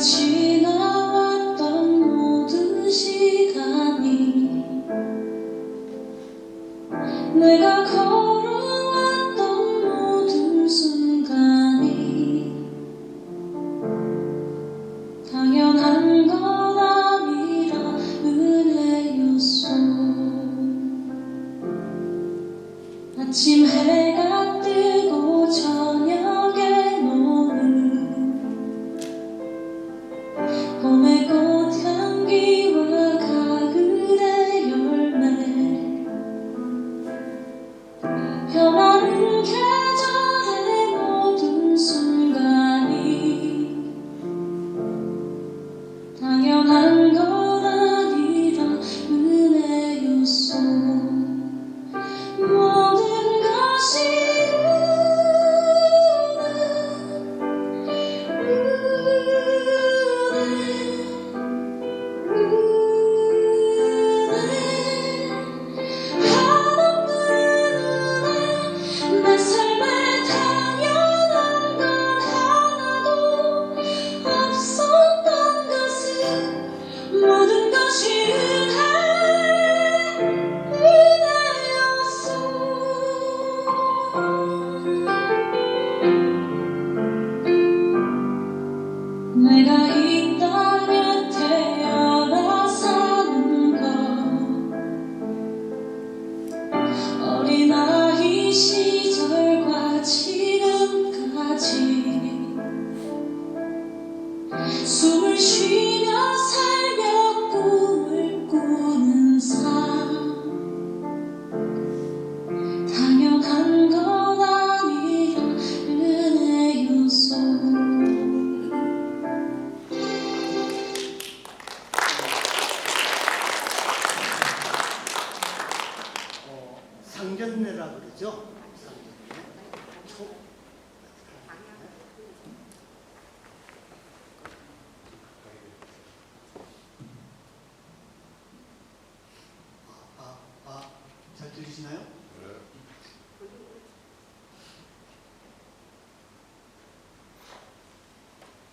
지나왔던 모든 시간이 내가 걸어왔던 모든 순간이 당연한 건 아니라 은혜였어. 아침 해가 뜨고 저녁에 노는 봄의 꽃향기와 가을의 열매, 변하는 계절의 모든 순간이 당연한 건 아니라 은혜였어. 모든 것이 내 삶에 당연한 건 하나도 없었던 것은 모든 것이 은혜였어. 내가 이 땅에 태어나 사는 것, 어린아이 시절과 지금까지 숨을 쉬며 살며 꿈을 꾸는 삶, 당연한 건 아니라 은혜였어. 상견례라 그러죠. 잘 들리시나요?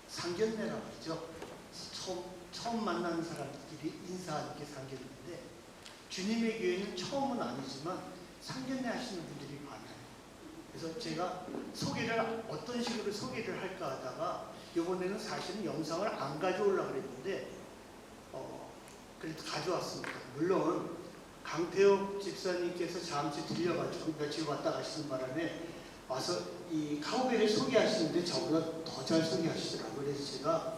상견례라 그러죠. 처음 만나는 사람들끼리 인사하는 게 상견례인데, 주님의 교회는 처음은 아니지만 상견례 하시는 분들이 많아요. 그래서 제가 어떤 식으로 소개를 할까 하다가 이번에는 사실은 영상을 안 가져오려고 그랬는데 그래도 가져왔습니다. 물론 강태옥 집사님께서 잠시 들려가지고 며칠 왔다 가시는 바람에 와서 이 카우벨을 소개하시는데 저보다 더 잘 소개하시더라고요. 그래서 제가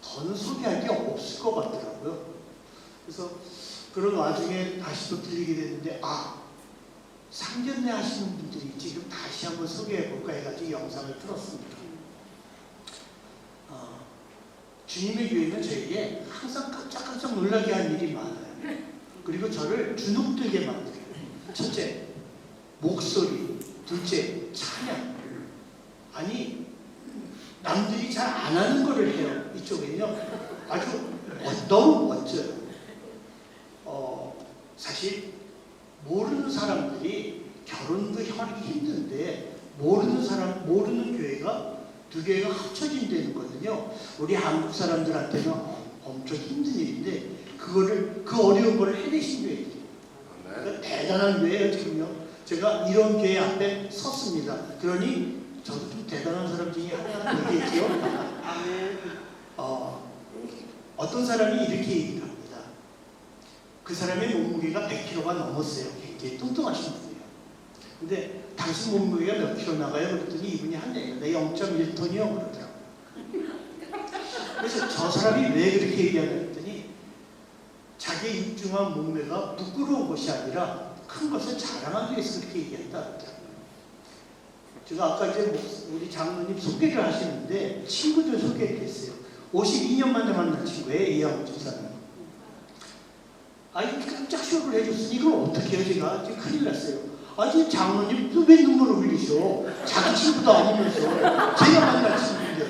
더는 소개할 게 없을 것 같더라고요. 그래서 그런 와중에 다시 또 들리게 됐는데, 상견례 하시는 분들이 지금 다시 한번 소개해볼까 해가지고 영상을 틀었습니다. 주님의 교회는 저에게 항상 깜짝깜짝 놀라게 한 일이 많아요. 그리고 저를 주눅들게 만들어요. 첫째, 목소리. 둘째, 찬양. 아니, 남들이 잘 안 하는 거를 해요. 이쪽에는요. 아주 너무 멋져요. 사실 모르는 사람들이 결혼도 하기 힘든데 모르는 교회가 두 교회가 합쳐진다는 거거든요. 우리 한국 사람들한테는 엄청 힘든 일인데 그 어려운 걸 해내신 교회예요. 그러니까 대단한 교회예요. 지금요. 제가 이런 교회 앞에 섰습니다. 그러니 저도 좀 대단한 사람 중에 하나가 되겠죠. 어떤 사람이 이렇게 얘기를 합니다. 그 사람의 몸무게가 100kg가 넘었어요. 굉장히 뚱뚱하신 분이에요. 근데 당신 몸무게가 몇 킬로 나가요? 그랬더니 이분이 한 얘기가 0.1톤이요 그러더라고요. 그래서 저 사람이 왜 그렇게 얘기하냐 했더니 자기의 육중한 몸매가 부끄러운 것이 아니라 큰 것을 자랑하기 위해서 그렇게 얘기한다 하더라고요. 제가 아까 이제 우리 장로님 소개를 하시는데 친구들 소개를 했어요. 52년 만에 만난 친구예요. 이양호 집사님. 깜짝 쇼를 해줬으니 이걸 어떻게 해요? 제가 지금 큰일 났어요. 지금 장로님 또 왜 눈물을 흘리셔? 자기 친구도 아니면서 제가 만난 친구인데.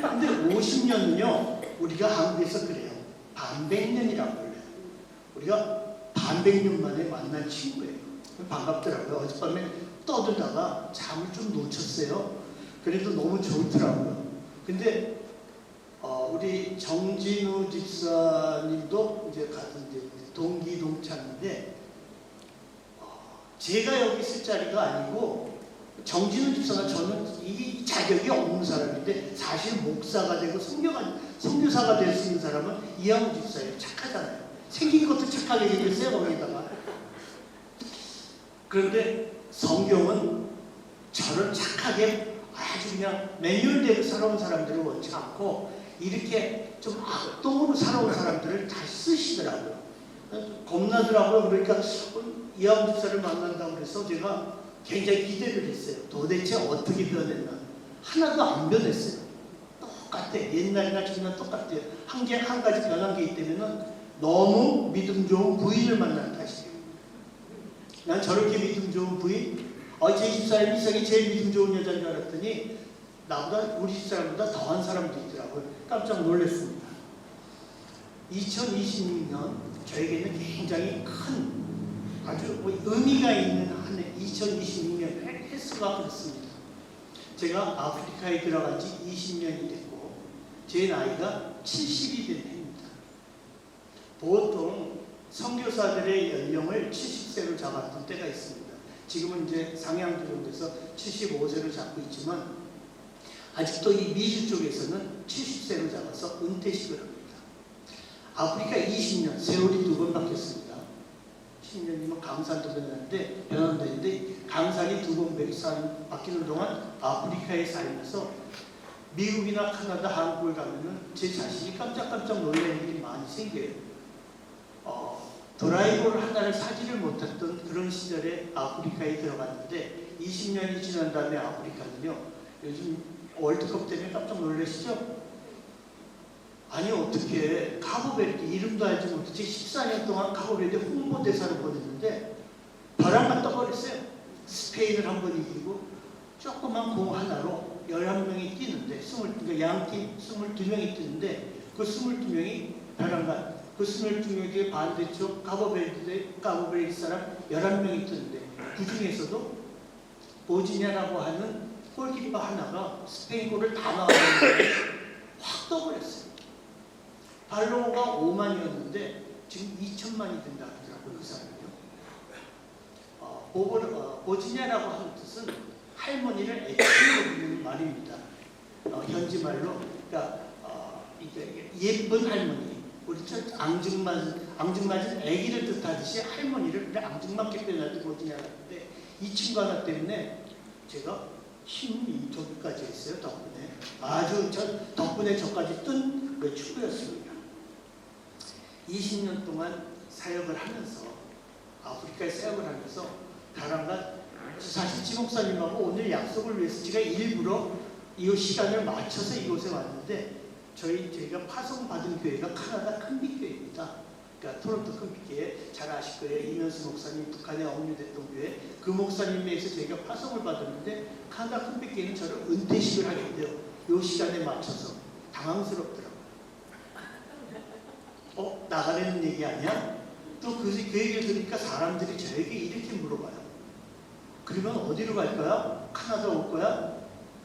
근데 50년은요 우리가 한국에서 그래요. 반백년이라고 불러요. 우리가 반백년 만에 만난 친구예요. 반갑더라고요. 어젯밤에 떠들다가 잠을 좀 놓쳤어요. 그래도 너무 좋더라고요. 근데 우리 정진우 집사님도 이제 같은 이제 동기 동창인데 제가 여기 있을 자리가 아니고 정진우 집사가 저는 이 자격이 없는 사람인데 사실 목사가 되고 선교사가 될 수 있는 사람은 이양우 집사예요. 착하잖아요. 생긴 것도 착하게 생겼어요 거기다가. 그런데 성경은 저를 착하게 아주 그냥 매뉴얼대로 살아온 사람들을 원치 않고 이렇게 좀 악동으로 살아온 사람들을 다시 쓰시더라고요. 겁나더라고요. 그러니까 이양우 집사를 만난다고 그래서 제가 굉장히 기대를 했어요. 도대체 어떻게 변했나. 하나도 안 변했어요. 똑같아. 옛날이나 지금이나 똑같아요. 한 가지 변한 게 있다면은 너무 믿음 좋은 부인을 만난 탓이에요. 난 저렇게 믿음 좋은 부인, 제 집사람이 이상이 제일 믿음 좋은 여자인 줄 알았더니 나보다 우리 집사람보다 더한 사람도 있더라고요. 깜짝 놀랐습니다. 2026년 저에게는 굉장히 큰 아주 의미가 있는 한 해, 2026년 횟수가 그렇습니다. 제가 아프리카에 들어간 지 20년이 됐고 제 나이가 70이 된 해입니다. 보통 선교사들의 연령을 70세로 잡았던 때가 있습니다. 지금은 이제 상향조정돼서 75세로 잡고 있지만 아직도 이 미주 쪽에서는 70세로 잡아서 은퇴식을 합니다. 아프리카 20년, 세월이 2번 바뀌었습니다. 10년이면 강산도 변환되는데 강산이 2번 바뀌는 동안 아프리카에 살면서 미국이나 카나다, 한국을 가면은 제 자신이 깜짝깜짝 놀라는 일이 많이 생겨요. 드라이버를 하나를 사지를 못했던 그런 시절에 아프리카에 들어갔는데 20년이 지난 다음에 아프리카는요, 요즘 월드컵 때문에 깜짝 놀라시죠? 아니 어떻게 카보베르데 이름도 알지 못했지 14년 동안 카보베르데 홍보대사를 보냈는데 벼랑만 떠버렸어요. 스페인을 한 번 이기고 조그만 공 하나로 11명이 뛰는데 그러니까 양팀 22명이 뛰는데 그 22명이 벼랑간 그 22명의 반대쪽 카보베르데 사람 11명이 뛰는데 그 중에서도 보지냐라고 하는 골키퍼 하나가 스페인 골을 다 막았는데 확 떠버렸어요. 팔로워가 5만이었는데 지금 2천만이 된다 하더라고요. 그 사람이요. 보지냐라고 하는 뜻은 할머니를 애칭으로 부르는 말입니다. 현지 말로 그러니까 이게 예쁜 할머니, 우리 앙증맞은 아기를 뜻하듯이 할머니를 그냥 앙증맞게 표현할 때 보지냐라고 하는데 이 친구 하나 때문에 제가 힘이 저기까지 했어요. 덕분에 아주 덕분에 저까지 뜬 그 축구였습니다. 20년 동안 사역을 하면서 아프리카에 사역을 하면서 다랑과 사실 지 목사님하고 오늘 약속을 위해서 제가 일부러 이 시간을 맞춰서 이곳에 왔는데 저희가 파송받은 교회가 카나다 큰빛교회입니다. 그러니까 토론토 큰빛교회 잘 아실 거예요. 이면수 목사님 북한에 억류됐던 교회 그 목사님에서 저희가 파송을 받았는데 카나다 큰빛교회는 저를 은퇴식을 하게 돼요. 이 시간에 맞춰서 당황스럽더라고요. 나가라는 얘기 아니야? 또 그 얘기를 들으니까 사람들이 저에게 이렇게 물어봐요. 그러면 어디로 갈 거야? 카나다 올 거야?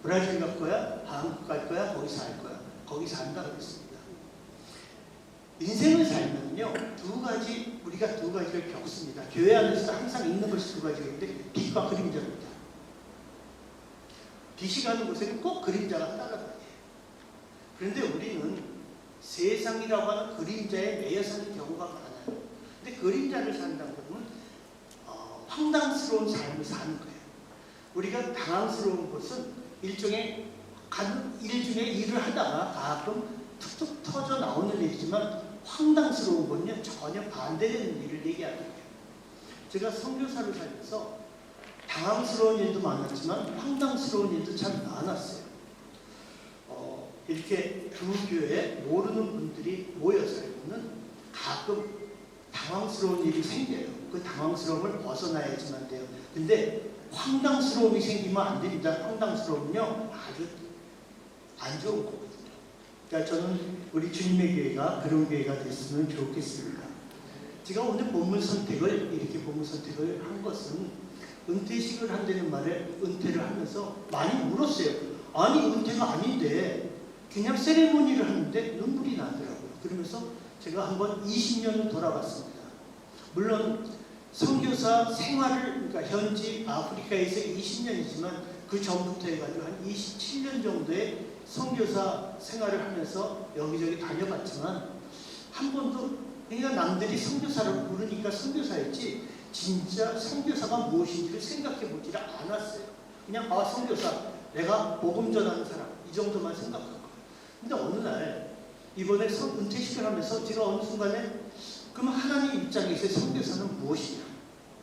브라질 갈 거야? 한국 갈 거야? 거기 살 거야? 거기 산다 그랬습니다. 인생을 살면요 우리가 두 가지를 겪습니다. 교회 안에서 항상 있는 것이 두 가지가 있는데 빛과 그림자입니다. 빛이 가는 곳에는 꼭 그림자가 따라다녀요. 그런데 우리는 세상이라고 하는 그림자에 매여 사는 경우가 많아요. 근데 그림자를 산다는 것은 황당스러운 삶을 사는 거예요. 우리가 당황스러운 것은 일종의 일 중에 일을 하다가 가끔 툭툭 터져 나오는 일이지만 황당스러운 건요 전혀 반대되는 일을 얘기하는 거예요. 제가 선교사를 살면서 당황스러운 일도 많았지만 황당스러운 일도 참 많았어요. 이렇게 두 교회에 모르는 분들이 모여 살면은 가끔 당황스러운 일이 생겨요. 그 당황스러움을 벗어나야지만 돼요. 근데 황당스러움이 생기면 안 됩니다. 황당스러움은요 아주 안 좋은 거거든요. 그러니까 저는 우리 주님의 교회가 그런 교회가 됐으면 좋겠습니다. 제가 오늘 본문 선택을 한 것은 은퇴식을 한다는 말에 은퇴를 하면서 많이 물었어요. 아니 은퇴가 아닌데 그냥 세레모니를 하는데 눈물이 나더라고요. 그러면서 제가 한번 20년을 돌아봤습니다. 물론 선교사 생활을, 그러니까 현지 아프리카에서 20년이지만 그 전부터 해가지고 한 27년 정도의 선교사 생활을 하면서 여기저기 다녀봤지만 한 번도 그러니까 남들이 선교사를 부르니까 선교사였지 진짜 선교사가 무엇인지를 생각해 보지를 않았어요. 그냥 선교사, 내가 복음 전하는 사람 이 정도만 생각한 거예요. 근데 어느 날 이번에 은퇴식을 하면서 제가 어느 순간에 그럼 하나님 입장에서 선교사는 무엇이냐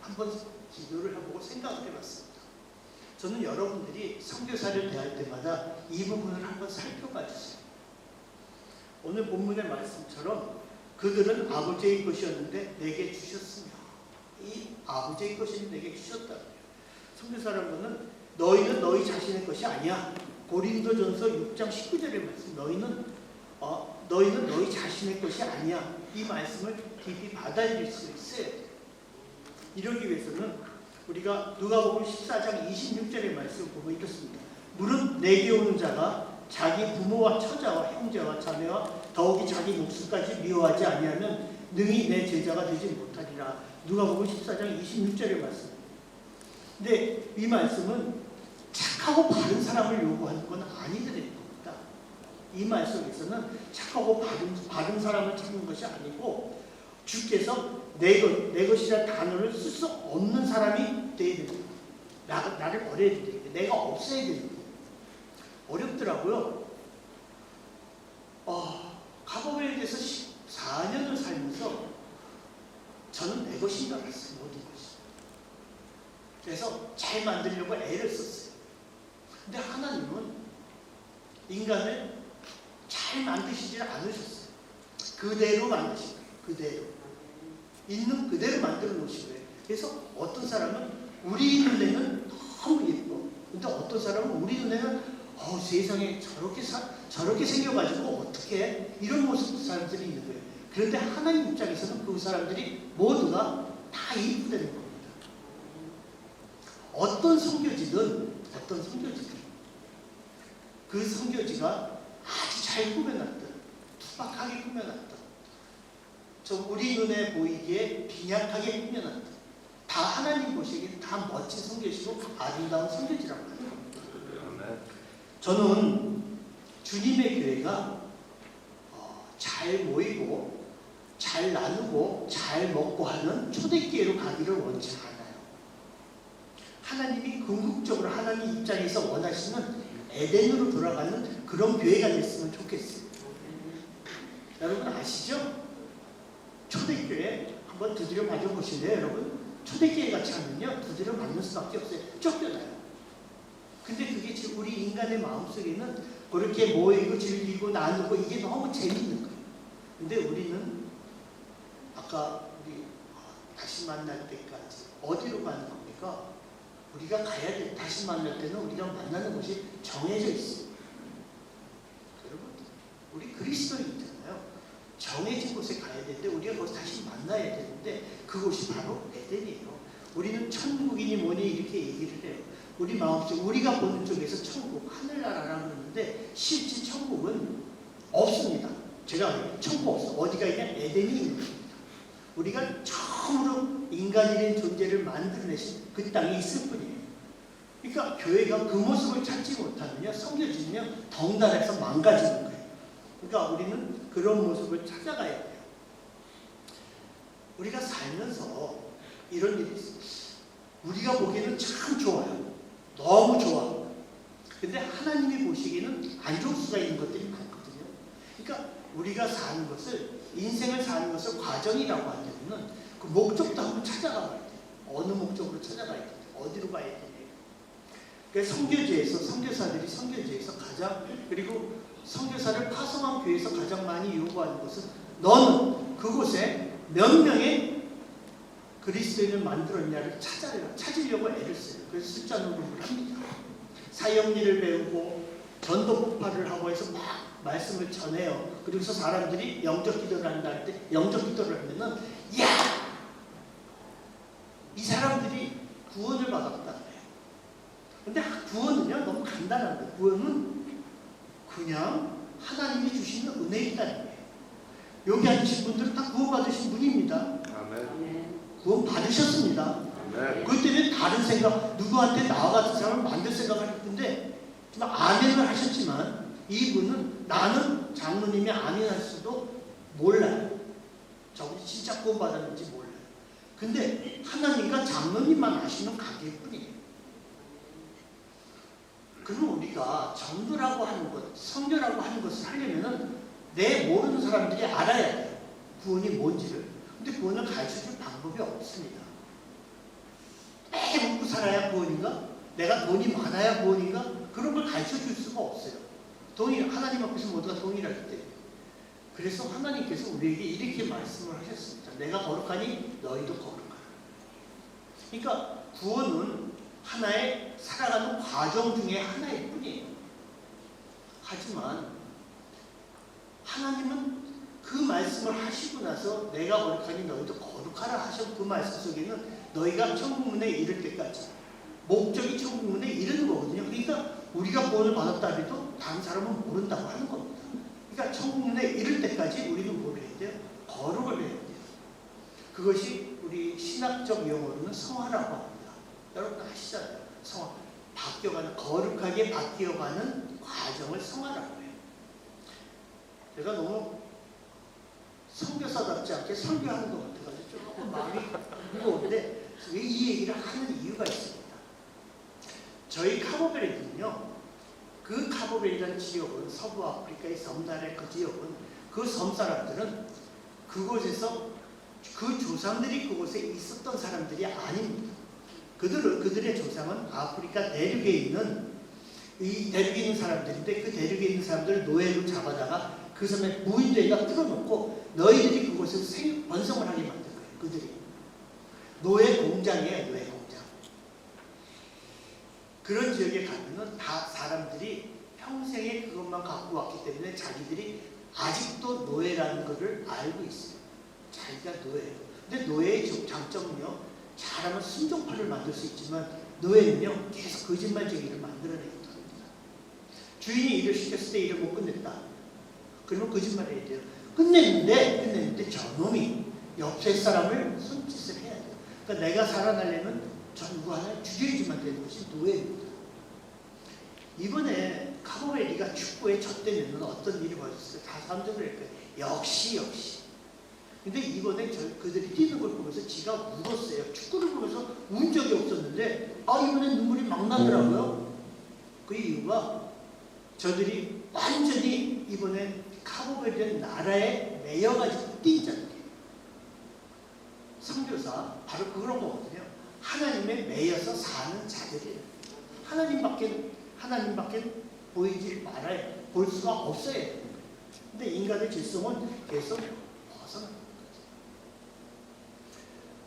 한번 기도를 해보고 생각을 해봤습니다. 저는 여러분들이 선교사를 대할 때마다 이 부분을 한번 살펴봐 주세요. 오늘 본문의 말씀처럼 그들은 아버지의 것이었는데 내게 주셨으며 이 아버지의 것이 내게 주셨다. 선교사라는 것은 너희는 너희 자신의 것이 아니야. 고린도전서 6장 19절의 말씀 너희는 너희 자신의 것이 아니야. 이 말씀을 깊이 받아들일 수 있어요. 이러기 위해서는 우리가 누가복음 14장 26절의 말씀을 보면 이렇습니다. 무릇 내게 오는 자가 자기 부모와 처자와 형제와 자매와 더욱이 자기 목숨까지 미워하지 아니하면 능히 내 제자가 되지 못하리라. 누가복음 14장 26절의 말씀. 근데 이 말씀은 착하고 바른 사람을 요구하는 건 아니더라는 겁니다. 이 말씀에서는 착하고 바른 사람을 찾는 것이 아니고 주께서 내 것이라는 단어를 쓸 수 없는 사람이 되어야 됩니다. 나를 버려야 됩니다. 내가 없어야 됩니다. 어렵더라고요. 가보에 대해서 14년을 살면서 저는 내 것인 줄 알았어요. 모든 것이. 그래서 잘 만들려고 애를 썼어요. 근데 하나님은 인간을 잘 만드시지 않으셨어요. 그대로 만드신 거예요. 그대로. 있는 그대로 만들어 놓으신 거예요. 그래서 어떤 사람은 우리 눈에는 너무 예뻐. 근데 어떤 사람은 우리 눈에는 세상에 저렇게 생겨가지고 어떻게 이런 모습 사람들이 있는 거예요. 그런데 하나님 입장에서는 그 사람들이 모두가 다 이쁘다는 겁니다. 어떤 선교지든 그 선교지가 아주 잘 꾸며놨든 투박하게 꾸며놨든 좀 우리 눈에 보이기에 빈약하게 꾸며놨든 다 하나님 보시기에 다 멋진 선교지고 아름다운 선교지라고 하는 겁니다. 저는 주님의 교회가 잘 모이고 잘 나누고 잘 먹고 하는 초대교회로 가기를 원치 않아요. 하나님이 궁극적으로 하나님 입장에서 원하시는 에덴으로 돌아가는 그런 교회가 됐으면 좋겠어요. 여러분 아시죠? 초대교회 한번 두드려 맞아보실래요? 여러분 초대교회 같이 하면요 두드려 맞는 수밖에 없어요. 쫓겨나요. 근데 그게 지금 우리 인간의 마음속에는 그렇게 모이고 즐기고 나누고 이게 너무 재밌는 거예요. 근데 우리는 아까 우리 다시 만날 때까지 어디로 가는 겁니까? 우리가 가야 돼. 다시 만날 때는 우리가 만나는 곳이 정해져 있어요. 여러분 우리 그리스도인이잖아요. 정해진 곳에 가야 되는데 우리가 거기서 다시 만나야 되는데 그곳이 바로 에덴이에요. 우리는 천국이니 뭐니 이렇게 얘기를 해요. 우리 마음속 우리가 보는 쪽에서 천국, 하늘나라라고 그러는데 실제 천국은 없습니다. 제가 천국 없어. 어디가 있냐? 에덴이 있는 겁니다. 우리가 처음으로 인간이라는 존재를 만들어내신 그 땅에 있을 뿐이에요. 그러니까 교회가 그 모습을 찾지 못하면요, 섬겨지면 덩달아서 망가지는 거예요. 그러니까 우리는 그런 모습을 찾아가야 돼요. 우리가 살면서 이런 일이 있어요. 우리가 보기에는 참 좋아요. 너무 좋아. 근데 하나님이 보시기에는 안 좋을 수가 있는 것들이 많거든요. 그러니까 우리가 사는 것을, 인생을 사는 것을 과정이라고 하려면 그 목적도 한번 찾아가야 돼요. 어느 목적으로 찾아가야 돼요. 어디로 가야 돼요. 그러니까 선교사들이 선교지에서 가장, 그리고 선교사를 파송한 교회에서 가장 많이 요구하는 것은 너는 그곳에 몇 명의 그리스도인을 만들었냐를 찾으려고 애를 써요. 그래서 숫자 노름을 합니다. 사역리를 배우고 전도 폭발을 하고 해서 막 말씀을 전해요. 그래서 사람들이 영적 기도를 한다 할 때 영적 기도를 하면은 야! 이 사람들이 구원을 받았다. 근데 구원은요 너무 간단한 거예요. 구원은 그냥 하나님이 주시는 은혜일 따름이에요. 여기 앉으신 분들은 다 구원받으신 분입니다. 아멘. 구원 받으셨습니다. 아멘. 그것 때문에 다른 생각, 누구한테 나와 같은 사람을 만들 생각을 했는데 아멘을 하셨지만 이분은 나는 장로님이 아멘할 수도 몰라요. 저분이 진짜 구원 받았는지 몰라요. 근데 하나님과 장로님만 아시는 관계일 뿐이에요. 그러면 우리가 전도라고 하는 것, 선교라고 하는 것을 하려면은 내 모르는 사람들이 알아야 돼요. 구원이 뭔지를. 근데 구원을 가르쳐줄 방법이 없습니다. 매 먹고 살아야 구원인가? 내가 돈이 많아야 구원인가? 그런 걸 가르쳐줄 수가 없어요. 돈이, 하나님 앞에서 모두가 동일하기 때문에. 그래서 하나님께서 우리에게 이렇게 말씀을 하셨습니다. 내가 거룩하니 너희도 거룩하라. 그러니까 구원은 하나의 살아가는 과정 중에 하나일 뿐이에요. 하지만 하나님은 그 말씀을 하시고 나서 내가 거룩하니 너희도 거룩하라 하신 그 말씀 속에는 너희가 천국문에 이를 때까지 목적이 천국문에 이르는 거거든요. 그러니까 우리가 구원을 받았다 해도 다른 사람은 모른다고 하는 겁니다. 그러니까 천국문에 이를 때까지 우리는 뭘 해야 돼요? 거룩을 해야 돼요. 그것이 우리 신학적 용어로는 성화라고 합니다. 여러분 아시잖아요. 성화. 바뀌어가는, 거룩하게 바뀌어가는 과정을 성화라고 해요. 제가 너무 선교사답지 않게 설교하는 것 같아가지고 조금 마음이 무거운데 왜 이 얘기를 하는 이유가 있습니다. 저희 카보베르는요, 그 카보베르라는 지역은 서부 아프리카의 섬나라의 그 지역은 그 섬 사람들은 그곳에서 그 조상들이 그곳에 있었던 사람들이 아닙니다. 그들의 조상은 아프리카 대륙에 있는 이 대륙에 있는 사람들인데 그 대륙에 있는 사람들을 노예로 잡아다가 그 섬에 무인도에다 끌어놓고 너희들이 그곳에서 번성을 하게 만든 거예요. 그들이 노예 공장이에요. 노예 공장. 그런 지역에 가면은 다 사람들이 평생에 그것만 갖고 왔기 때문에 자기들이 아직도 노예라는 것을 알고 있어요. 자기가 노예예요. 근데 노예의 장점은요, 잘하면 순종파를 만들 수 있지만 노예는요 계속 거짓말쟁이를 만들어내기도 합니다. 주인이 일을 시켰을 때 일을 못 끝냈다. 그러면 거짓말해야 돼요. 끝냈는데 저놈이 옆에 사람을 손짓을 해야 돼요. 그러니까 내가 살아나려면 저 누구 하나 죽여주면 되는 것이 노예입니다. 이번에 카보베르가 축구에 졌다면 어떤 일이 벌어졌어요? 다 사람들을 할 거예요. 역시. 근데 이번에 그들이 뛰는 걸 보면서 지가 울었어요. 축구를 보면서 운 적이 없었는데 이번에 눈물이 막 나더라고요. 그 이유가 저들이 완전히 이번에 카보베르 나라에 매여가지고 뛴 자들이에요. 선교사 바로 그런 거거든요. 하나님에 매여서 사는 자들이에요. 하나님밖에 보이지 말아요. 볼 수가 없어요. 근데 인간의 질성은 계속 벗어나는 거죠.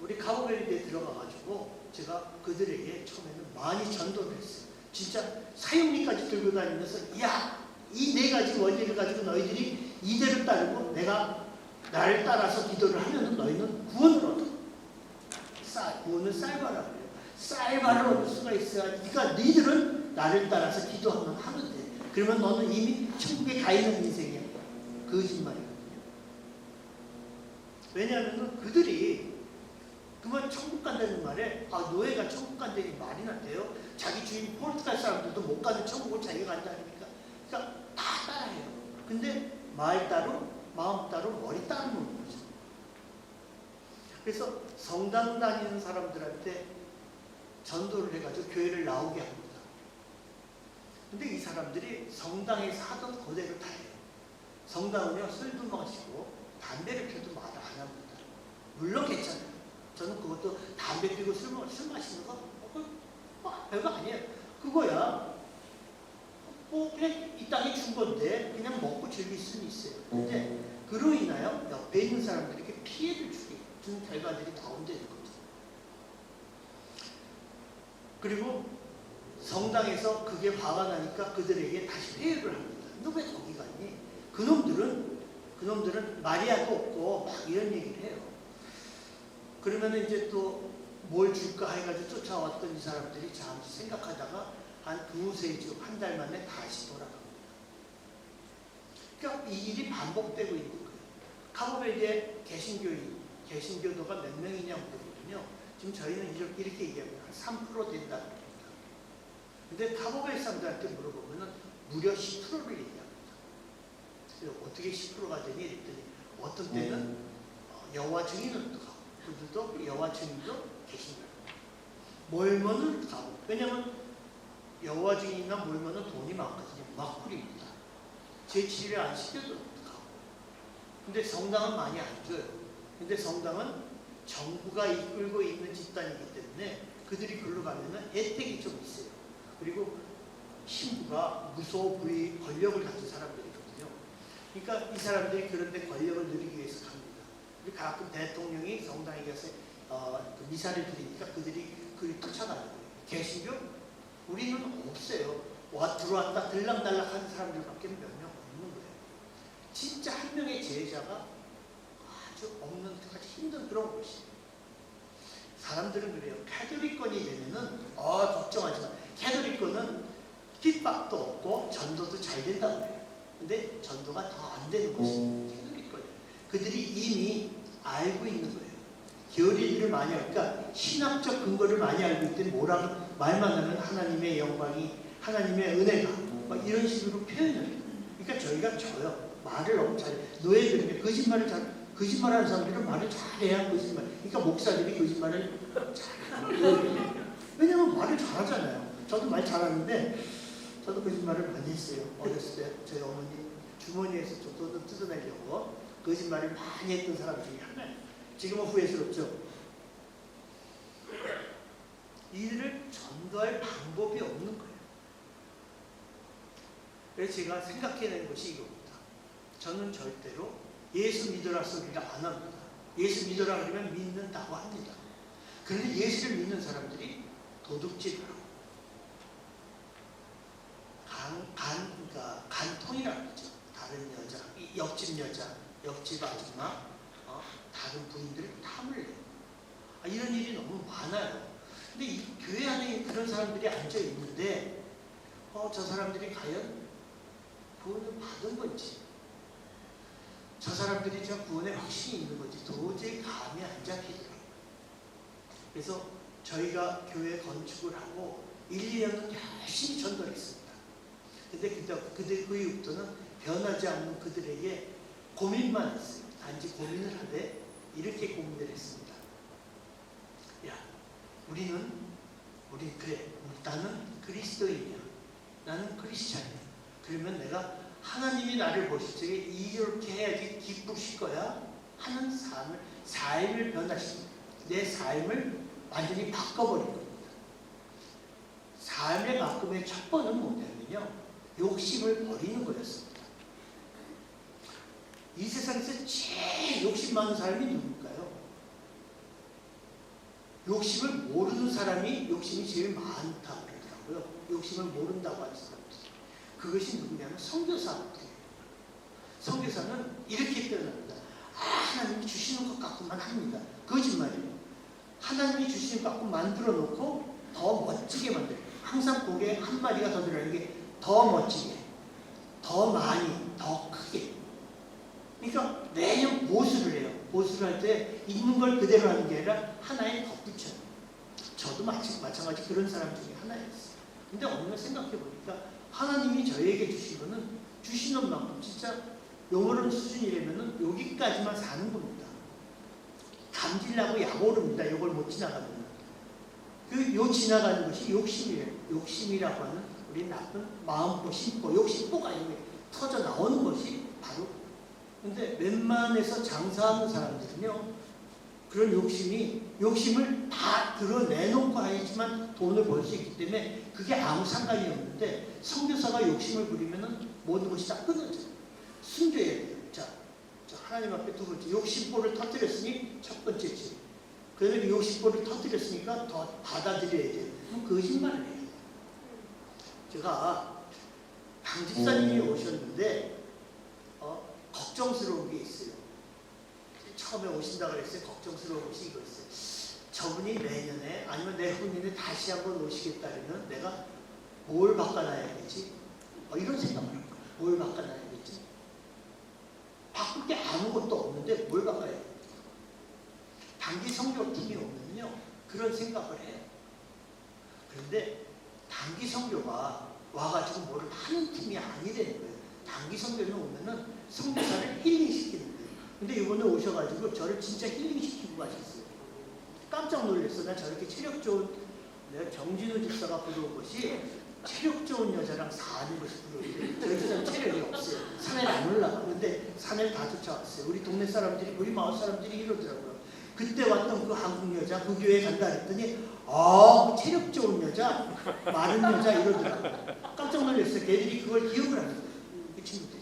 우리 카보베르에 들어가가지고 제가 그들에게 처음에는 많이 전도를 했어요. 진짜 사형리까지 들고 다니면서 이 네 가지 원리를 가지고 너희들이 이대로 따르고 내가 나를 따라서 기도를 하면 너희는 구원을 얻어. 구원은 쌀바라 그래요. 쌀바를 얻을 수가 있어야. 그러니까 너희들은 나를 따라서 기도하면 하면 돼. 그러면 너는 이미 천국에 가 있는 인생이야. 거짓말이거든요. 왜냐하면 그들이 그만 천국 간다는 말에 노예가 천국 간다는 말이나 돼요. 자기 주인 포르투갈 사람들도 못 가는 천국을 자기가 간다니까. 그러니까 다 따라해요. 근데 말 따로 마음 따로 머리 따로 노는 거죠. 그래서 성당 다니는 사람들한테 전도를 해가지고 교회를 나오게 합니다. 근데 이 사람들이 성당에서 하던 그대로 다 해요. 성당은요, 술도 마시고 담배를 펴도 말 안 합니다. 물론 괜찮아요. 저는 그것도 담배 피고 술 마시는 거 별거 아니에요. 그거야 그냥 이 땅에 준 건데 그냥 먹고 즐길 수는 있어요. 근데 그로 인하여 옆에 있는 사람들에게 피해를 주는 결과들이 나온다는 거죠. 그리고 성당에서 그게 화가 나니까 그들에게 다시 회유를 합니다. 너 왜 거기 갔니? 그놈들은 마리아도 없고 막 이런 얘기를 해요. 그러면 이제 또 뭘 줄까 해가지고 쫓아왔던 이 사람들이 잠시 생각하다가 한 두세 주, 한 달 만에 다시 돌아갑니다. 이 일이 반복되고 있는 거예요. 가보면 이제 개신교도가 몇 명이냐고 그러거든요. 지금 저희는 이렇게 얘기합니다. 한 3% 된다고 합니다. 근데 타보벨 사람들한테 물어보면 무려 10%를 얘기합니다. 그래서 어떻게 10%가 되니? 했더니 어떤 때는 여호와 증인은 또 가고 그들도 여호와 증인도 계신다. 몰몬은 가고 왜냐면 여호와 증인이나 몰몬은 돈이 많거든요. 막 뿌립니다. 제7일 안식일도 가고 근데 성당은 많이 안 줘요. 근데 성당은 정부가 이끌고 있는 집단이기 때문에 그들이 글로 가면은 혜택이 좀 있어요. 그리고 신부가 무소 부의 권력을 가진 사람들이거든요. 그러니까 이 사람들이 그런데 권력을 누리기 위해서 갑니다. 그리고 가끔 대통령이 성당에 가서 그 미사를 드리니까 그들이 그를 쫓아가는 거예요. 개신교? 우리는 없어요. 들어왔다 들락달락 하는 사람들밖에 몇 명 없는 거예요. 진짜 한 명의 제자가 아주 없는 아주 힘든 그런 곳이에요. 사람들은 그래요. 캐톨릭권이 되면은 걱정하지 마. 캐톨릭권은 핍박도 없고 전도도 잘 된다고 해요. 근데 전도가 더 안 되는 것이 캐톨릭권이에요. 그들이 이미 알고 있는 거예요. 교리들을 많이 하니까 신학적 근거를 많이 알고 있더니 뭐라고 말만 하면 하나님의 영광이 하나님의 은혜가 막 이런 식으로 표현을 해요. 그러니까 저희가 져요. 말을 너무 잘해요. 노예들이 거짓말하는 사람들은 말을 잘해야 거짓말. 그러니까 목사들이 거짓말을 잘해요. 왜냐면 말을 잘하잖아요. 저도 말 잘하는데 저도 거짓말을 많이 했어요. 어렸을 때 저희 어머니 주머니에서 좀 돈 뜯어내려고 거짓말을 많이 했던 사람 중에 하나예요. 지금은 후회스럽죠. 이들을 전도할 방법이 없는 거예요. 그래서 제가 생각해낸 것이 이겁니다. 저는 절대로 예수 믿으라 소리를 안 합니다. 예수 믿으라 그러면 믿는다고 합니다. 그런데 예수를 믿는 사람들이 도둑질을 하고 간통이라고 하죠. 다른 여자, 옆집 여자, 옆집 아줌마, 다른 부인들을 탐을 내요. 이런 일이 너무 많아요. 근데 이 교회 안에 그런 사람들이 앉아 있는데 저 사람들이 과연 구원을 받은 건지 저 사람들이 저 구원에 확신이 있는 건지 도저히 감이 안 잡히더라고요. 그래서 저희가 교회 건축을 하고 1, 2년은 열심히 전도했습니다. 근데 그들 그 이후부터는 변하지 않는 그들에게 고민만 했어요. 단지 고민을 하되 이렇게 고민을 했습니다. 야, 나는 그리스도인이야. 나는 크리스찬이야. 그러면 내가 하나님이 나를 보실 적에 이렇게 해야지 기쁘실 거야 하는 삶을 변화시킵니다. 내 삶을 완전히 바꿔버린 겁니다. 삶의 바꿈의 첫 번은 뭐냐면요, 욕심을 버리는 거였습니다. 이 세상에서 제일 욕심 많은 사람이 누굴까요? 욕심을 모르는 사람이 욕심이 제일 많다고 그러더라고요. 욕심을 모른다고 하는 사람들. 그것이 누구냐면 선교사들이에요. 선교사는 이렇게 표현합니다. 하나님이 주시는 것 갖고만 합니다. 거짓말이에요. 하나님이 주시는 것 갖고 만들어 놓고 더 멋지게 만들어요. 항상 거기에 한 마디가 더 들어가는 게 더 멋지게, 더 많이, 더 크게. 그러니까 매년 보수를 해요. 보수를 할 때 있는 걸 그대로 하는 게 아니라 하나에 덧붙여요. 저도 마찬가지 그런 사람 중에 하나였어요. 근데 어느 날 생각해 보니까 하나님이 저에게 주신 거는 주시는 만큼 진짜 영어로는 수준이라면 여기까지만 사는 겁니다. 감질나고 약오릅니다. 이걸 못 지나가면. 요 지나가는 것이 욕심이에요. 욕심이라고 하는 우리 나쁜 마음고 심고 욕심보가 터져 나오는 것이 바로. 근데 웬만해서 장사하는 사람들은요, 그런 욕심을 다 드러내놓고 하지만 돈을 벌 수 있기 때문에 그게 아무 상관이 없는데, 선교사가 욕심을 부리면은 모든 것이 다 끊어져요. 숨겨야 돼요. 자, 하나님 앞에 두 번째, 욕심볼을 터뜨렸으니 첫 번째 지. 그래서 그 욕심볼을 터뜨렸으니까 더 받아들여야 돼요. 그럼 거짓말을 해요. 제가 강집사님이 오셨는데 걱정스러운 게 있어요. 처음에 오신다고 그랬어요. 걱정스러운 것이 이거였어요. 저분이 내년에 아니면 내후년에 다시 한번 오시겠다면 내가 뭘 바꿔놔야겠지? 이런 생각을 할 거예요. 뭘 바꿔놔야겠지? 그런 생각을 해요. 그런데 단기 선교가 와가지고 뭐를 하는 팀이 아니라는 거예요. 단기 선교는 오면은 선교사를 힐링시키는 거예요. 근데 이번에 오셔가지고 저를 진짜 힐링시키고 가셨어요. 깜짝 놀랐어. 나 저렇게 체력 좋은, 내가 정진우 집사가 부러운 것이 체력 좋은 여자랑 사는 것이 부러워요. 저희 집사는 체력이 없어요. 산에 안 올라가. 근데 산에 다 쫓아왔어요. 우리 동네 사람들이, 우리 마을 사람들이 이러더라고요. 그때 왔던 그 한국 여자, 그 교회 간다 했더니 체력 좋은 여자, 마른 여자 이러더라고요. 깜짝 놀랐어요. 걔들이 그걸 기억을 하는 거예요. 그 친구들이.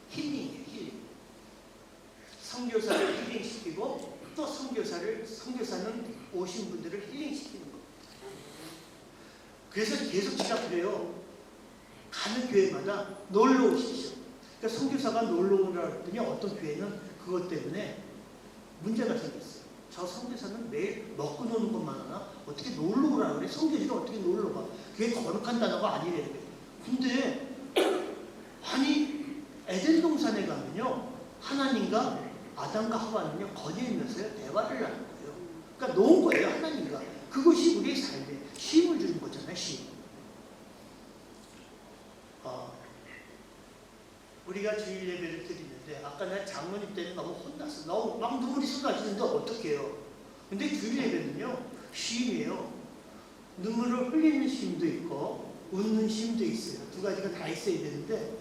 힐링이에요. 힐링. 선교사를 힐링시키고 또 선교사는 오신 분들을 힐링시키는 거예요. 그래서 계속 제가 그래요. 가는 교회마다 놀러 오십시오. 그러니까 선교사가 놀러 오라 했더니 어떤 교회는 그것 때문에 문제가 생겼어요. 저 선교사는 매일 먹고 노는 것만 하나? 어떻게 놀러 오라 그래? 선교지를 어떻게 놀러 가? 그게 거룩한 단어가 아니래. 근데 아니 에덴 동산에 가면요 하나님과 아담과 하와는요 거닐면서요 대화를 나눈 거예요. 그러니까 놓은 거예요 하나님과. 그것이 우리의 삶에 쉼을 주는 거잖아요. 쉼. 우리가 주일 예배를 드리는데 아까 내가 장로님 때는 너무 혼났어. 너무 막 눈물이 쏟아지는데 어떡해요. 근데 주일 예배는요 쉼이에요. 눈물을 흘리는 쉼도 있고 웃는 쉼도 있어요. 두 가지가 다 있어야 되는데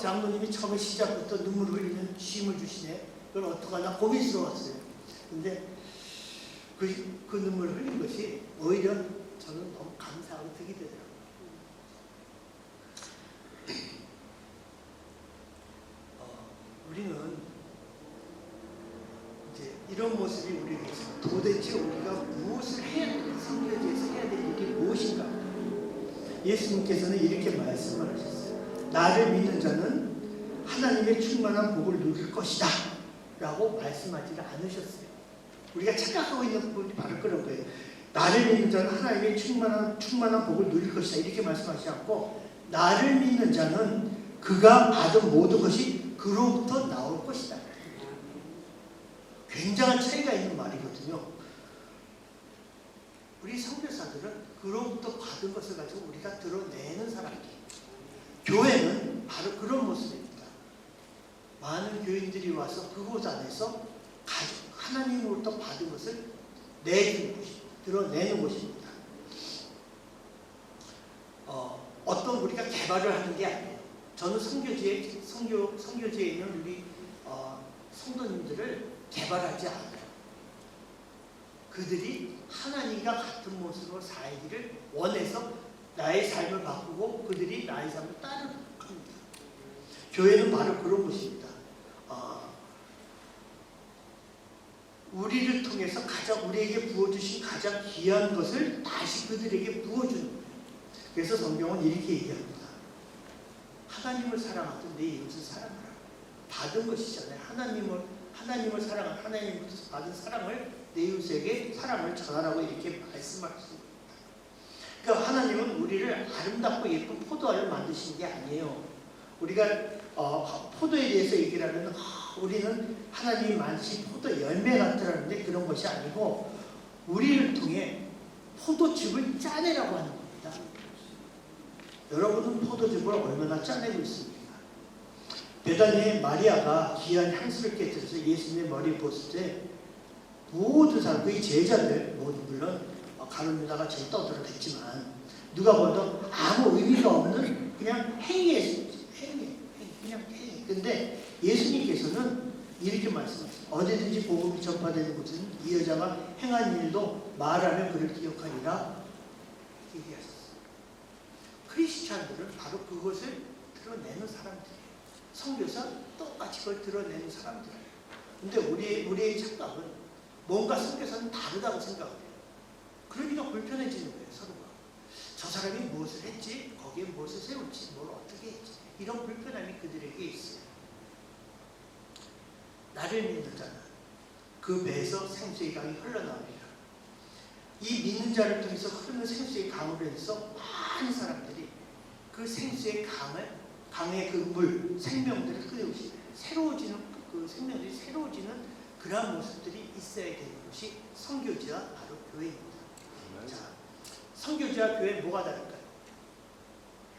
장로님이 처음에 시작부터 눈물을 흘리는 쉼을 주시네. 그걸 어떡하나 고민스러웠어요. 근데 그 눈물을 흘린 것이 오히려 저는 너무 감사하고 득이 되더라고요. 우리는 이제 이런 모습이 우리에게 있어요. 도대체 우리가 무엇을 해야 돼? 선교지에서 해야 될 일이 무엇인가? 예수님께서는 이렇게 말씀을 하셨어요. 나를 믿는 자는 하나님의 충만한 복을 누릴 것이다 라고 말씀하지 않으셨어요. 우리가 착각하고 있는 부분이 바로 그런 거예요. 나를 믿는 자는 하나님의 충만한 복을 누릴 것이다 이렇게 말씀하시지 않고 나를 믿는 자는 그가 받은 모든 것이 그로부터 나올 것이다. 굉장한 차이가 있는 말이거든요. 우리 선교사들은 그로부터 받은 것을 가지고 우리가 드러내는 사람이에요. 교회는 바로 그런 모습입니다. 많은 교인들이 와서 그곳 안에서 하나님으로부터 받은 것을 내주는 것입니다. 드러내는 것입니다. 어떤 우리가 개발을 하는 게 아니에요. 저는 선교지에 있는 우리 성도님들을 개발하지 않아요. 그들이 하나님과 같은 모습으로 살기를 원해서 나의 삶을 바꾸고 그들이 나의 삶을 따르는 겁니다. 교회는 바로 그런 곳입니다. 우리를 통해서 우리에게 부어주신 가장 귀한 것을 다시 그들에게 부어주는 거예요. 그래서 성경은 이렇게 얘기합니다. 하나님을 사랑하던 내 이웃을 사랑하라. 받은 것이잖아요. 하나님을 사랑한 하나님부터 받은 사랑을 내 이웃에게 사랑을 전하라고 이렇게 말씀하십니다. 그러니까 하나님은 우리를 아름답고 예쁜 포도알을 만드신 게 아니에요. 우리가 포도에 대해서 얘기를 하면 우리는 하나님이 만드신 포도 열매 같으라는데 그런 것이 아니고 우리를 통해 포도즙을 짜내라고 하는 겁니다. 여러분은 포도즙을 얼마나 짜내고 있습니까? 베다니에 마리아가 귀한 향수를 깨뜨려서 예수님의 머리에 부었을 때 모든 사람, 그의 제자들, 물론 가룟유다가 제일 떠들어댔지만 누가 봐도 아무 의미가 없는 그냥 행위예요. 그냥 행위. 근데 예수님께서는 이렇게 말씀하셨어요. 어디든지 복음이 전파되는 곳은 이 여자가 행한 일도 말하며 그를 기억하리라 얘기하셨어요. 크리스찬들은 바로 그것을 드러내는 사람들이에요. 선교사 똑같이 그걸 드러내는 사람들이에요. 근데 우리의 착각은 뭔가 선교사는 다르다고 생각해요. 그러니까 불편해지는 거예요. 서로가. 저 사람이 무엇을 했지? 거기에 무엇을 세울지? 뭘 어떻게 했지? 이런 불편함이 그들에게 있어요. 나를 믿는 자는 그 배에서 생수의 강이 흘러나오리라. 이 믿는 자를 통해서 흐르는 생수의 강으로 해서 많은 사람들이 그 생수의 강의 그 물, 생명들을 끊임없이 새로워지는 그 생명들이 새로워지는 그 그러한 모습들이 있어야 되는 것이 선교지와 바로 교회입니다. 아멘. 자, 선교지와 교회 뭐가 다를까요?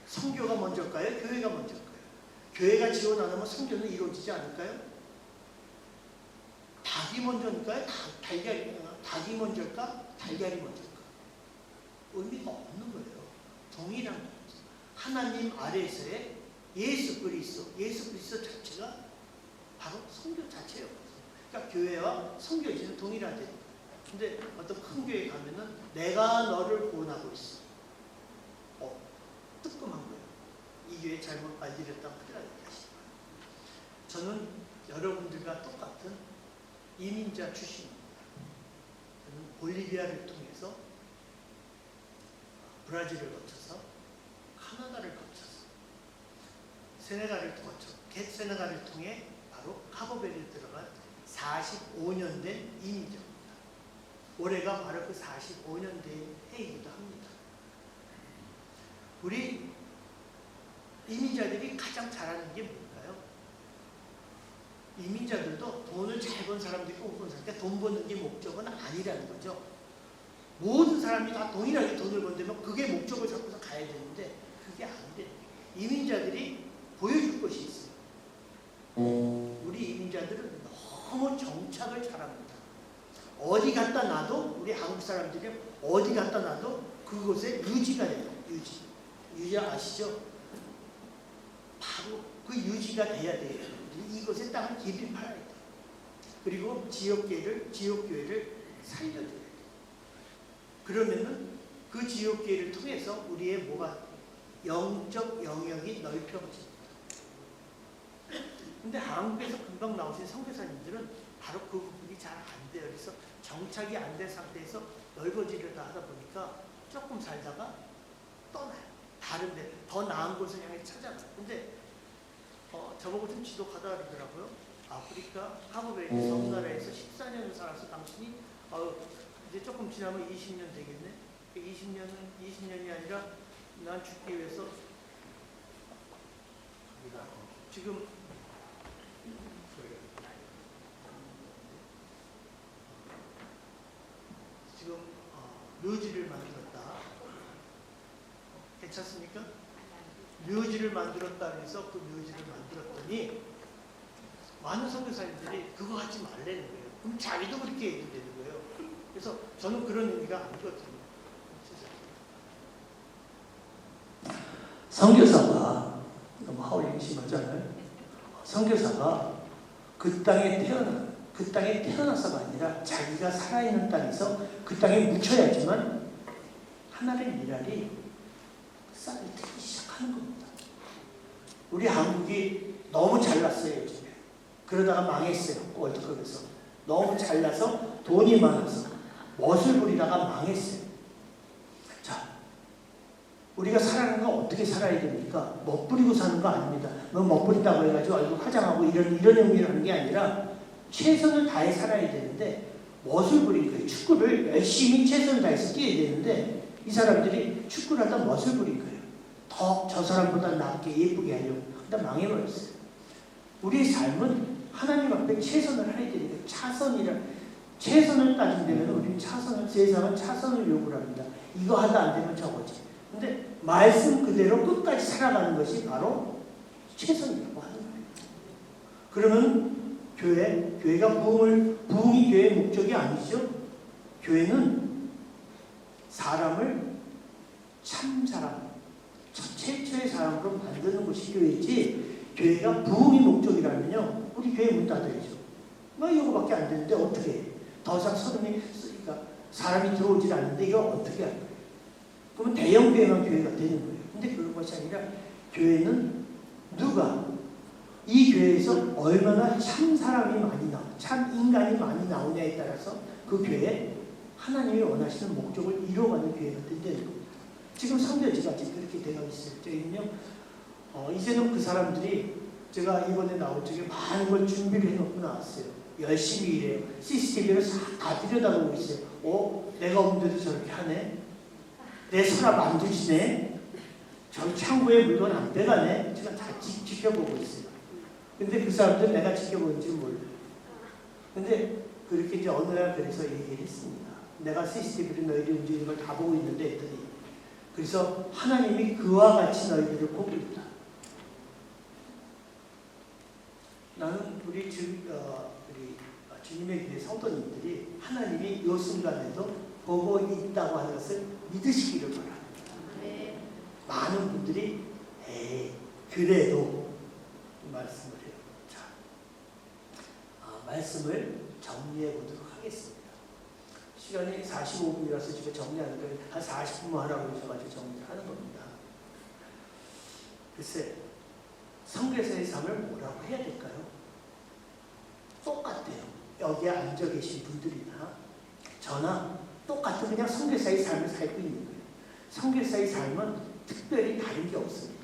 선교가 먼저일까요? 교회가 먼저일까요? 교회가 지원 안 하면 선교는 이루어지지 않을까요? 닭이 먼저일까요? 닭이 먼저일까? 달걀이 먼저일까? 의미가 없는 거예요. 동일한 거죠. 하나님 아래에서의 예수 그리스도 자체가 바로 선교 자체예요. 그러니까 교회와 선교지는 동일하대요. 근데 어떤 큰 교회 가면은 내가 너를 구원하고 있어. 뜨끔한 거예요. 이 교회 잘못 말들였다면 큰일 나겠다. 저는 여러분들과 똑같은 이민자 출신입니다. 저는 볼리비아를 통해서 브라질을 거쳐서 카나다를 거쳐서 세네갈을 통해 바로 카보베르에 들어간 45년 된 이민자입니다. 올해가 바로 그 45년 된 해이기도 합니다. 우리 이민자들이 가장 잘하는 게 뭘까요? 이민자들도 돈을 잘 번 사람도 있고 못 번 사람, 그러니까 돈 버는 게 목적은 아니라는 거죠. 모든 사람이 다 동일하게 돈을 번다면 그게 목적을 잡고서 가야 되는데 그게 안 돼. 이민자들이 보여줄 것이 있어요. 우리 이민자들은 너무 정착을 잘합니다. 어디 갖다 놔도 우리 한국 사람들이 어디 갖다 놔도 그곳에 유지가 돼요. 유지 아시죠? 바로 그 유지가 돼야 돼요. 이곳에 땅을 깊이 팔아야 돼요. 그리고 지역교회를 살려줘야 돼요. 그러면은 그 지역교회를 통해서 우리의 뭐가 영적 영역이 넓혀집니다. 근데 한국에서 금방 나오신 선교사님들은 바로 그 부분이 잘 안 돼요. 그래서 정착이 안 된 상태에서 넓어지려다 하다 보니까 조금 살다가 떠나요. 다른 데, 더 나은 곳을 향해 찾아가요. 근데 저보고 좀 지독하다 그러더라고요. 아프리카 카보베르데 섬나라에서 14년을 살아서 당신이 이제 조금 지나면 20년 되겠네. 20년이 아니라 난 죽기 위해서 지금 묘지를 만들었다. 괜찮습니까? 묘지를 만들었다 그래서 그 묘지를 만들었더니 많은 선교사님들이 그거 하지 말라는 거예요. 그럼 자기도 그렇게 얘기되는 거예요. 그래서 저는 그런 의미가 아니거든요. 선교사가 너무 하울링이 심하잖아요. 선교사가 그 땅에 태어나서가 아니라 자기가 살아있는 땅에서 그 땅에 묻혀야지만 하나의 미랄이 쌀을 트기 시작하는 겁니다. 우리 한국이 너무 잘났어요. 요즘에. 그러다가 망했어요. 월드컵에서. 너무 잘나서 돈이 많아서 멋을 부리다가 망했어요. 자, 우리가 살아가는 거 어떻게 살아야 됩니까? 멋부리고 사는 거 아닙니다. 너 멋부린다고 해가지고 얼굴 화장하고 이런 의미를 하는 게 아니라 최선을 다해 살아야 되는데 멋을 부리는 거예요. 축구를 열심히 최선을 다해서 뛰어야 되는데 이 사람들이 축구를 하다 멋을 부린 거예요. 더 저 사람보다 낫게 예쁘게 하려고. 근데 망해버렸어요. 우리의 삶은 하나님 앞에 최선을 해야 되는 거예요. 최선을 따진다면 우리는 세상은 차선을 요구를 합니다. 이거 하다 안 되면 저거지. 근데 말씀 그대로 끝까지 살아가는 것이 바로 최선이라고 하는 거예요. 그러면 교회가 부흥이 교회의 목적이 아니죠. 교회는 사람을 참 사람, 최초의 사람으로 만드는 것이 교회지, 교회가 부흥이 목적이라면요, 우리 교회 문 닫아야죠. 이거밖에 안 되는데 어떻게 해? 더 이상 사람이 들어오질 않는데 이거 어떻게 할까요? 그러면 대형 교회만 교회가 되는 거예요. 근데 그런 것이 아니라 교회는 이 교회에서 얼마나 참 사람이 참 인간이 많이 나오냐에 따라서 그 교회에 하나님이 원하시는 목적을 이루어가는 교회가 된다는 겁니다. 지금 선교지가 지금 그렇게 되어 있어요. 저희는요, 이제는 그 사람들이 제가 이번에 나올 적에 많은 걸 준비를 해놓고 나왔어요. 열심히 일해요. CCTV를 다 들여다보고 있어요. 내가 없는데도 저렇게 하네. 내 서랍 안 두시네. 저 창고에 물건 안 빼가네. 제가 다 지켜보고 있어요. 근데 그 사람들 내가 지켜보는지 몰라요. 근데 그렇게 이제 어느 날 그래서 얘기를 했습니다. 내가 CCTV로 너희들이 움직이는 걸 다 보고 있는데 했더니, 그래서 하나님이 그와 같이 너희들을 보고 있다. 나는 우리 주님의 교회 성도님들이 하나님이 이 순간에도 보고 있다고 하는 것을 믿으시기를 바랍니다. 네. 많은 분들이 그래도 말씀을 해요. 자, 말씀을 정리해 보도록 하겠습니다. 시간이 45분이라서 지금 정리하는 걸 한 40분만 하라고 하셔가지고 정리를 하는 겁니다. 글쎄, 성교사의 삶을 뭐라고 해야 될까요? 똑같아요. 여기에 앉아 계신 분들이나 저나 똑같은 그냥 성교사의 삶을 살고 있는 거예요. 성교사의 삶은 특별히 다른 게 없습니다.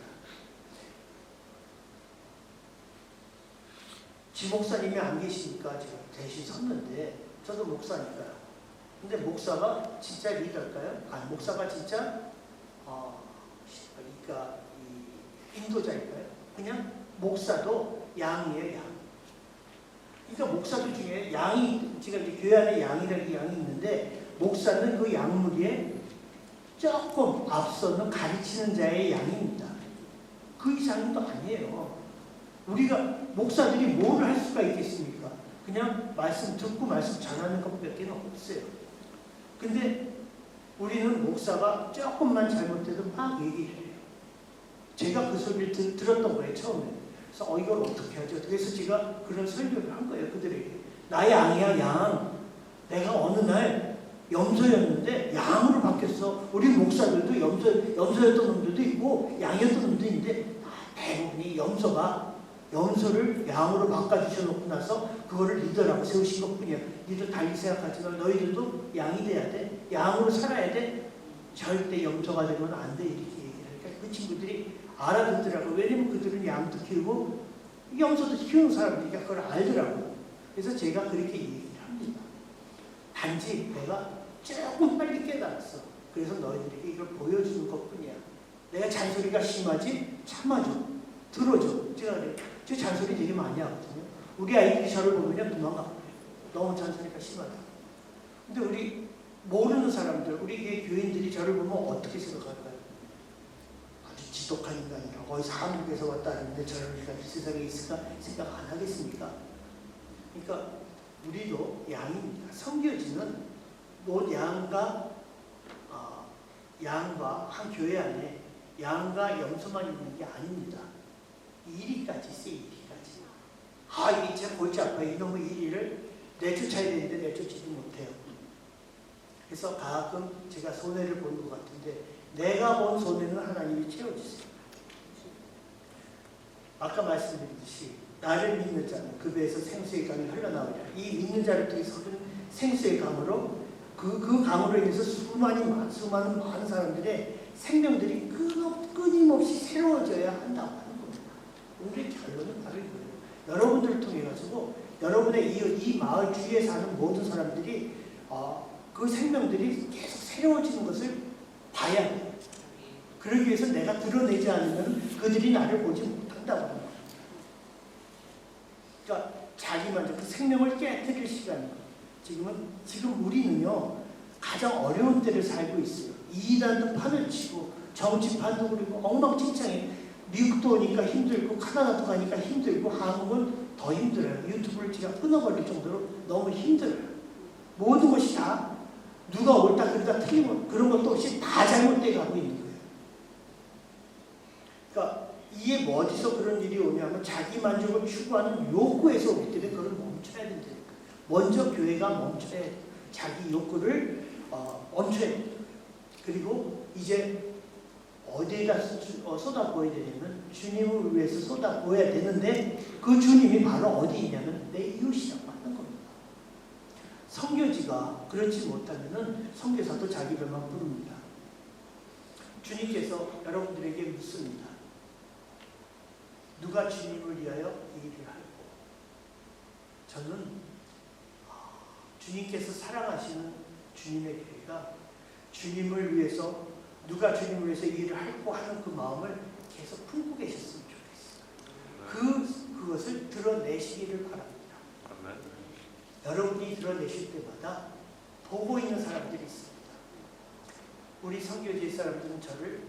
지 목사님이 안 계시니까 제가 대신 섰는데, 저도 목사니까요. 근데 목사가 진짜 리더일까요? 아니, 목사가 진짜 그러니까 인도자일까요? 그냥 목사도 양이에요, 양. 그러니까 목사들 중에 양이, 지금 이제 교회 안에 양이라는 게 양이 있는데, 목사는 그 양무리에 조금 앞서는 가르치는 자의 양입니다. 그 이상은 또 아니에요. 우리가 목사들이 뭘 할 수가 있겠습니까? 그냥 말씀 듣고 말씀 전하는 것밖에 없어요. 근데 우리는 목사가 조금만 잘못해도 막 얘기를 해요. 제가 그 소리를 들었던 거예요, 처음에. 그래서 이걸 어떻게 하죠? 그래서 제가 그런 설교를 한 거예요, 그들에게. 나 양이야, 양. 내가 어느 날 염소였는데 양으로 바뀌었어. 우리 목사들도 염소였던 놈들도 있고 양이었던 놈도 있는데, 대부분이 염소를 양으로 바꿔주셔놓고 나서 그거를 리더라고 세우신 것뿐이야. 니도 달리 생각하지만 너희들도 양이 돼야 돼. 양으로 살아야 돼. 절대 염소가 되면 안 돼. 이렇게 얘기를 하니까 그 친구들이 알아듣더라고. 왜냐면 그들은 양도 키우고 염소도 키우는 사람들이니까 그걸 알더라고. 그래서 제가 그렇게 얘기를 합니다. 단지 내가 조금 빨리 깨달았어. 그래서 너희들에게 이걸 보여주는 것뿐이야. 내가 잔소리가 심하지? 참아줘. 들어줘. 제가 그래. 저 잔소리 되게 많이 하거든요. 우리 아이들이 저를 보면 도망가. 너무 잔소리가 심하다. 근데 우리 모르는 사람들, 우리 교인들이 저를 보면 어떻게 생각할까요? 아주 지독한 인간이야. 어디서 한국에서 왔다 하는데 저런 인간이 세상에 있을까 생각 안 하겠습니까? 그러니까 우리도 양입니다. 성교지는 양과 한 교회 안에 양과 염소만 있는 게 아닙니다. 1위까지 있어요, 1위까지. 이게 제 골치 아파요. 이놈의 1위를 내쫓아야 되는데 내쫓지도 못해요. 그래서 가끔 제가 손해를 보는 것 같은데, 내가 본 손해는 하나님이 채워주세요. 아까 말씀드렸듯이 나를 믿는 자는 그 배에서 생수의 강이 흘러나오리라. 이 믿는 자를 통해서 흐르는 생수의 강으로 그 강으로 인해서 수많은 사람들의 생명들이 끊임없이 새로워져야 한다고 하는 겁니다. 오늘의 결론은 바로 이거예요. 여러분들을 통해 가지고 여러분의 이 마을 주위에 사는 모든 사람들이 그 생명들이 계속 새로워지는 것을 봐야 돼요. 그러기 위해서 내가 드러내지 않으면 그들이 나를 보지 못한다고 하는 거예요. 그러니까 자기만족, 그 생명을 깨뜨릴 시간이에요. 지금 우리는요, 가장 어려운 때를 살고 있어요. 이단도 판을 치고 정치판도 그리고 엉망진창해. 미국도 오니까 힘들고 카나다도 가니까 힘들고 한국은 더 힘들어요. 유튜브를 제가 끊어버릴 정도로 너무 힘들어요. 모든 것이 다 누가 옳다 그러다 틀리면 그런 것도 없이 다 잘못돼 가고 있는 거예요. 그러니까 이게 어디서 그런 일이 오냐면 자기 만족을 추구하는 욕구에서 오기 때문에 그걸 멈춰야 된다니까. 먼저 교회가 멈춰야 돼요. 자기 욕구를 멈춰야 돼요. 그리고 이제 어디에다 쏟아부어야 되냐면 주님을 위해서 쏟아부어야 되는데, 그 주님이 바로 어디 있냐면 내 이웃이라고 하는 겁니다. 선교지가 그렇지 못하면은 선교사도 자기 배만 부릅니다. 주님께서 여러분들에게 묻습니다. 누가 주님을 위하여 이 일을 할고? 저는 주님께서 사랑하시는 주님의 교회가 주님을 위해서, 누가 주님을 위해서 이 일을 할고 하는 그 마음을 계속 품고 계셨으면 좋겠어요. 그것을 드러내시기를 바랍니다. 여러분이 드러내실 때마다 보고 있는 사람들이 있습니다. 우리 선교제 사람들은 저를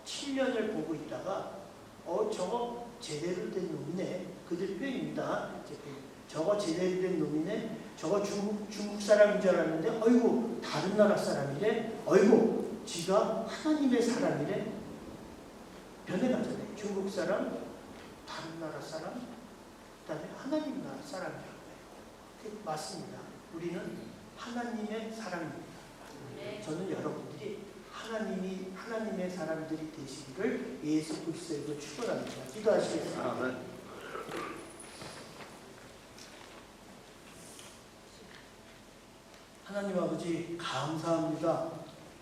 7년을 보고 있다가 저거 제대로 된 놈이네. 그들 표현입니다. 저거 제대로 된 놈이네. 저거 중국 사람인 줄 알았는데 어이구 다른 나라 사람이래. 어이구 지가 하나님의 사람이래. 변해가잖아요. 중국 사람, 다른 나라 사람, 그 다음에 하나님 나라 사람이라고 해요. 맞습니다. 우리는 하나님의 사람입니다. 저는 여러분들이 하나님의 사람들이 되시기를 예수 그리스도로 축원합니다. 기도하시겠습니다. 아멘. 하나님 아버지 감사합니다.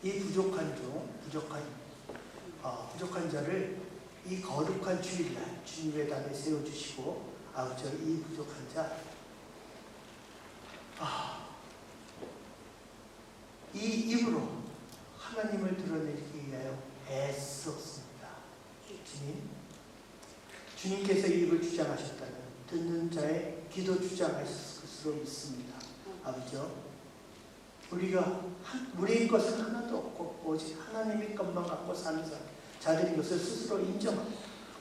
이 부족한 자를 이 거룩한 주일날 주님의 단에 세워주시고 아버지 이 부족한 자 이 입으로 하나님을 드러내기 위하여 애썼습니다. 주님께서 입을 주장하셨다면 듣는 자의 귀도 주장하실 것으로 믿습니다. 아버지요, 우리의 것은 하나도 없고 오직 하나님의 것만 갖고 사는 자들인 것을 스스로 인정하고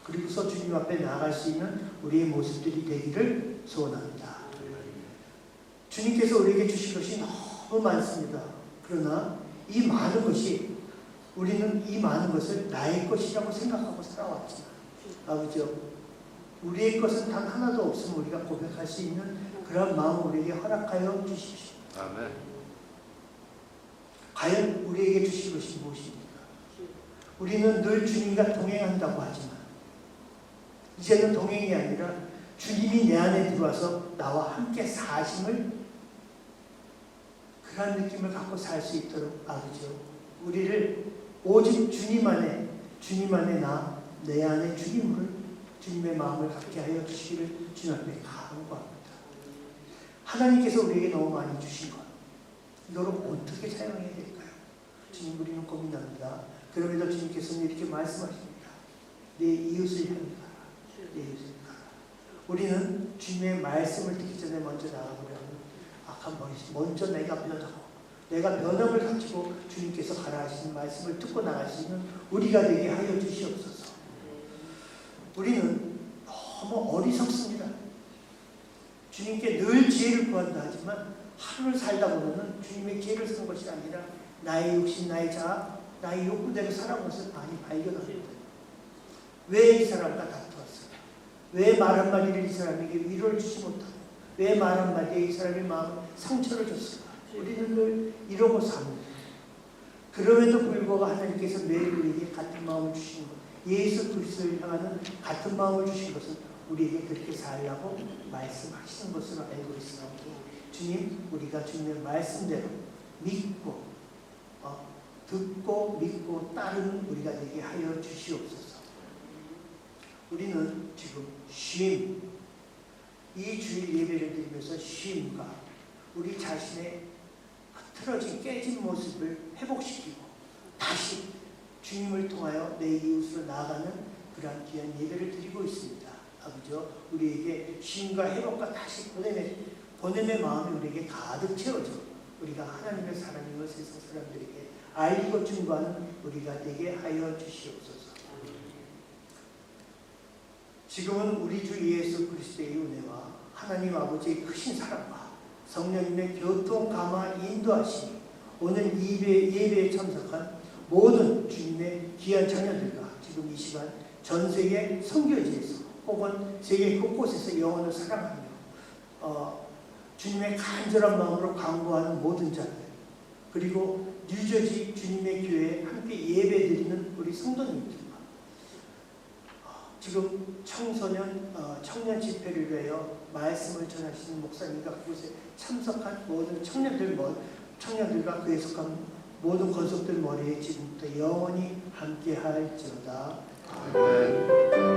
그리고서 주님 앞에 나아갈 수 있는 우리의 모습들이 되기를 소원합니다. 주님께서 우리에게 주신 것이 너무 많습니다. 그러나 이 많은 것이 우리는 이 많은 것을 나의 것이라고 생각하고 살아왔지만 아버지요, 우리의 것은 단 하나도 없으면 우리가 고백할 수 있는 그런 마음을 우리에게 허락하여 주십시오. 아멘. 과연 우리에게 주신 것이 무엇입니까? 우리는 늘 주님과 동행한다고 하지만 이제는 동행이 아니라 주님이 내 안에 들어와서 나와 함께 사심을 그런 느낌을 갖고 살 수 있도록 아버지요, 우리를 오직 주님 안에 내 안에 주님의 마음을 갖게 하여 주시기를 주님 앞에 간구합니다. 하나님께서 우리에게 너무 많이 주신 것 이거를 어떻게 사용해야 될까요? 주님, 우리는 고민합니다. 그럼에도 주님께서는 이렇게 말씀하십니다. 내 이웃을 향해 가라. 내 이웃을 가라. 우리는 주님의 말씀을 듣기 전에 먼저 나아가려면 먼저 내가 변함을 가지고 주님께서 가라 하시는 말씀을 듣고 나갈 수 있는 우리가 되게 하여 주시옵소서. 우리는 너무 어리석습니다. 주님께 늘 지혜를 구한다 하지만 하루를 살다 보면은 주님의 기회를 쓴 것이 아니라 나의 욕심, 나의 자아, 나의 욕구대로 살아온 것을 많이 발견합니다. 왜 이 사람과 다투었어요? 왜 말 한마디를 이 사람에게 위로를 주지 못하고 왜 말 한마디에 이 사람의 마음 상처를 줬을까? 우리는 늘 이러고 삽니다. 그럼에도 불구하고 하나님께서 매일 우리에게 같은 마음을 주신 것, 예수 그리스도를 향하는 같은 마음을 주신 것은 우리에게 그렇게 살라고 말씀하시는 것으로 알고 있습니다. 주님, 우리가 주님의 말씀대로 믿고 듣고 믿고 따르는 우리가 되게 하여 주시옵소서. 우리는 지금 이 주일 예배를 드리면서 쉼과 우리 자신의 흐트러진 깨진 모습을 회복시키고 다시 주님을 통하여 내 이웃으로 나아가는 그러한 귀한 예배를 드리고 있습니다. 아버지요, 우리에게 쉼과 회복과 다시 보냄의 마음이 우리에게 가득 채워져 우리가 하나님의 사람인 것 세상 사람들에게 알리고 증거하는 우리가 되게 하여 주시옵소서. 지금은 우리 주 예수 그리스도의 은혜와 하나님 아버지의 크신 사랑과 성령님의 교통 감화 인도하심이 오늘 예배에 참석한 모든 주님의 귀한 자녀들과 지금 이 시간 전 세계 선교지에서 혹은 세계 곳곳에서 영혼을 사랑하며 주님의 간절한 마음으로 간구하는 모든 자들, 그리고 뉴저지 주님의 교회에 함께 예배드리는 우리 성도님들과 지금 청년 집회를 위하여 말씀을 전하시는 목사님과 그곳에 참석한 모든 청년들과 그에 속한 모든 권속들 머리에 지금부터 영원히 함께 할지어다. 아멘.